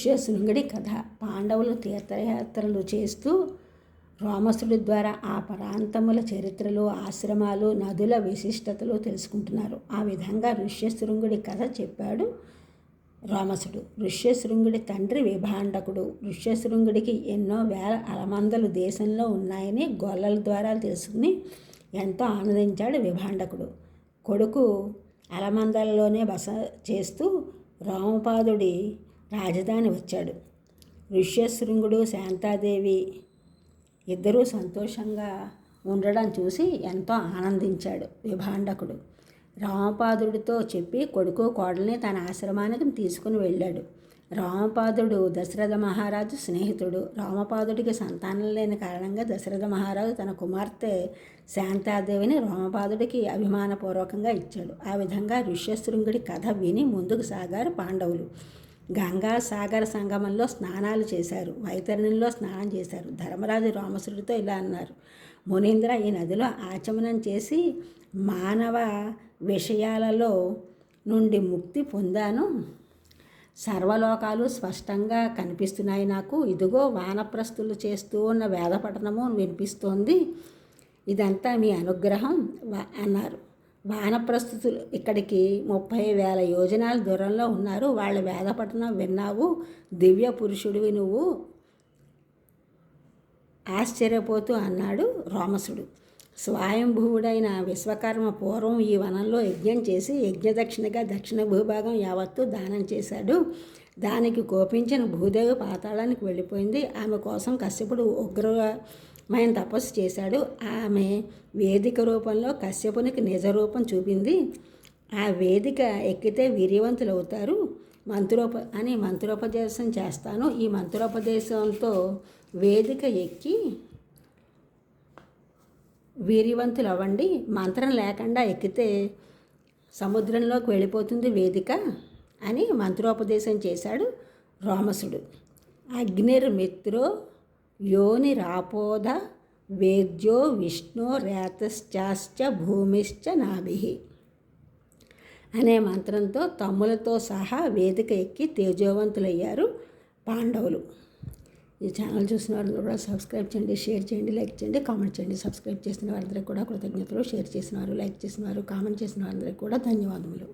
ఋష్యశృంగుడి కథ. పాండవులు తీర్థయాత్రలు చేస్తూ రోమసుడి ద్వారా ఆ ప్రాంతముల చరిత్రలు, ఆశ్రమాలు, నదుల విశిష్టతలు తెలుసుకుంటున్నారు. ఆ విధంగా ఋష్యశృంగుడి కథ చెప్పాడు రోమసుడు. ఋష్యశృంగుడి తండ్రి విభాండకుడు. ఋష్యశృంగుడికి ఎన్నో వేల అలమందలు దేశంలో ఉన్నాయని గొల్లల ద్వారా తెలుసుకుని ఎంతో ఆనందించాడు విభాండకుడు. కొడుకు అలమందలలోనే బస చేస్తూ రామపాదుడి రాజధాని వచ్చాడు. ఋష్యశృంగుడు, శాంతాదేవి ఇద్దరూ సంతోషంగా ఉండడం చూసి ఎంతో ఆనందించాడు విభాండకుడు. రామపాదుడితో చెప్పి కొడుకు కోడల్ని తన ఆశ్రమానికి తీసుకుని వెళ్ళాడు. రామపాదుడు దశరథ మహారాజు స్నేహితుడు. రామపాదుడికి సంతానం లేని కారణంగా దశరథ మహారాజు తన కుమార్తె శాంతాదేవిని రామపాదుడికి అభిమానపూర్వకంగా ఇచ్చాడు. ఆ విధంగా ఋష్యశృంగుడి కథ విని ముందుకు సాగారు పాండవులు. గంగా సాగర సంగమంలో స్నానాలు చేశారు. వైతరణిలో స్నానం చేశారు. ధర్మరాజు రామసుడితో ఇలా అన్నారు: మునీంద్ర, ఈ నదిలో ఆచమనం చేసి మానవ విషయాలలో నుండి ముక్తి పొందాను. సర్వలోకాలు స్పష్టంగా కనిపిస్తున్నాయి నాకు. ఇదిగో వానప్రస్థులు చేస్తూ ఉన్న వేద పఠనము వినిపిస్తోంది. ఇదంతా మీ అనుగ్రహం అన్నారు. వానప్రస్థుతులు ఇక్కడికి 30,000 యోజనాల దూరంలో ఉన్నారు. వాళ్ళ వేద పఠనం విన్నావు. దివ్య పురుషుడివి నువ్వు ఆశ్చర్యపోతూ అన్నాడు రోమసుడు. స్వయంభువుడైన విశ్వకర్మ పూర్వం ఈ వనంలో యజ్ఞం చేసి యజ్ఞదక్షిణగా దక్షిణ భూభాగం యావత్తు దానం చేశాడు. దానికి కోపించిన భూదేవి పాతాళానికి వెళ్ళిపోయింది. ఆమె కోసం కశ్యపుడు ఉగ్రమైన తపస్సు చేశాడు. ఆమె వేదిక రూపంలో కశ్యపునికి నిజ రూపం చూపింది. ఆ వేదిక ఎక్కితే వీర్యవంతులు అవుతారు మంత్రోపదేశం చేస్తాను. ఈ మంత్రోపదేశంతో వేదిక ఎక్కి వీర్యవంతులు అవ్వండి. మంత్రం లేకుండా ఎక్కితే సముద్రంలోకి వెళ్ళిపోతుంది వేదిక అని మంత్రోపదేశం చేశాడు రోమసుడు. అగ్నిర్మిత్రో యోనిరాపోద వేద్యో విష్ణు రేతశ్చాశ్చ భూమిశ్చ నాభి అనే మంత్రంతో తమ్ములతో సహా వేదిక ఎక్కి తేజోవంతులయ్యారు పాండవులు. ఈ ఛానల్ చూసిన వారు కూడా సబ్స్క్రైబ్ చేయండి, షేర్ చేయండి, లైక్ చేయండి, కామెంట్ చేయండి. సబ్స్క్రైబ్ చేసిన వారందరికీ కూడా కృతజ్ఞతలు. షేర్ చేసిన వారు, లైక్ చేసిన వారు, కామెంట్ చేసిన వారందరికీ కూడా ధన్యవాదములు.